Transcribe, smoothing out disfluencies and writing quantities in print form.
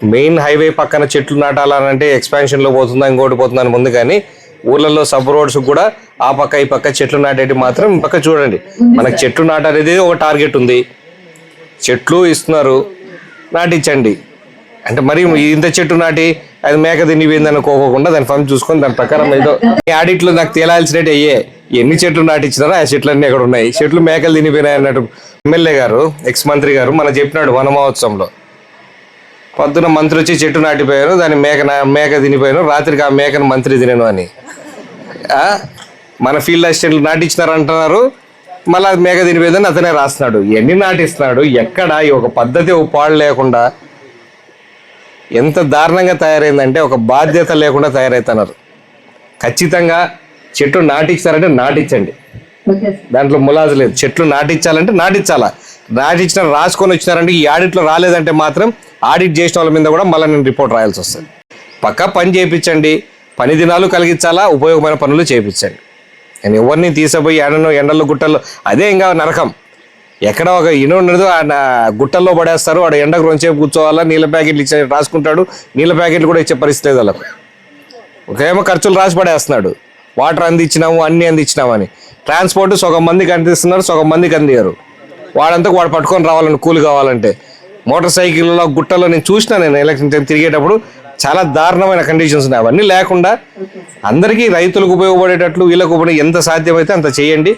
Main highway పక్కన చెట్లు నాటాలంటే ఎక్స్పాన్షన్లో పోతుందా ఇంకోటి పోతుందని ముందు, కానీ ఊర్లలో సబ్ రోడ్స్ కూడా ఆ పక్క ఈ పక్క చెట్లు నాటేటి మాత్రం ఈ పక్క చూడండి. మనకు చెట్లు నాటనేది ఒక టార్గెట్ ఉంది, చెట్లు ఇస్తున్నారు, నాటించండి అంటే మరి ఇంత చెట్టు నాటి అది మేక తినిపోయింది అనుకోకుండా దాని ఫండ్ చూసుకొని దాని ప్రకారం ఏదో ఆడిట్లో నాకు తేలాల్సినట్టు అయ్యే ఎన్ని చెట్లు నాటించినారో ఆ చెట్లన్నీ ఎక్కడ ఉన్నాయి, చెట్లు మేకలు తినిపోయినాయి అన్నట్టు ఎమ్మెల్యే గారు ఎక్స్ మంత్రి గారు మనకు చెప్పినాడు వన మహోత్సవంలో. పొద్దున మంత్రి వచ్చి చెట్టు నాటిపోయాను, దాన్ని మేక తినిపోయాను, రాత్రికి ఆ మేకను మంత్రి తినను అని. మన ఫీల్డ్ అసిస్టెంట్లు నాటించినారు అంటున్నారు, మళ్ళీ అది మేక తినిపోయిందని అతనే రాస్తున్నాడు. ఎన్ని నాటిస్తున్నాడు, ఎక్కడ ఒక పద్ధతి ఒక పాడు లేకుండా ఎంత దారుణంగా తయారైందంటే ఒక బాధ్యత లేకుండా తయారవుతున్నారు. ఖచ్చితంగా చెట్లు నాటించారంటే నాటించండి, దాంట్లో ములాజు లేదు. చెట్లు నాటించాలంటే నాటించాలా, నాటించిన రాసుకొని వచ్చినారంటే ఈ ఆడిట్లో రాలేదంటే మాత్రం ఆడిట్ చేసిన వాళ్ళ మీద కూడా మళ్ళీ నేను రిపోర్ట్ రాయాల్సి వస్తుంది. పక్కా పని చేయించండి, పని దినాలు కలిగించాలా, ఉపయోగమైన పనులు చేయించండి. నేను ఎవరిని తీసిపోయి ఎండల్లో గుట్టల్లో అదే ఇంకా నరకం. ఎక్కడ ఒక ఉండదు, గుట్టల్లో పడేస్తారు, వాడు ఎండకు రెండుసేపు కూర్చోవాలా, నీళ్ళ ప్యాకెట్లు ఇచ్చే రాసుకుంటాడు, నీళ్ళ ప్యాకెట్లు కూడా ఇచ్చే పరిస్థితి లేదు వాళ్ళకు. ఒకేమో ఖర్చులు రాసి పడేస్తున్నాడు, వాటర్ అందించినాము అన్నీ అందించినామని. ట్రాన్స్పోర్ట్ సగం మందికి అందిస్తున్నారు, సగం మందికి అందియరు. వాడంతా వాడు పట్టుకొని రావాలని కూలి కావాలంటే మోటార్ సైకిల్లో గుట్టల్లో నేను చూసినా, నేను ఎలక్షన్ టైం తిరిగేటప్పుడు చాలా దారుణమైన కండిషన్స్ ఉన్నాయి. అవన్నీ లేకుండా అందరికీ రైతులకు ఉపయోగపడేటట్లు వీళ్ళకు ఎంత సాధ్యమైతే అంత చేయండి.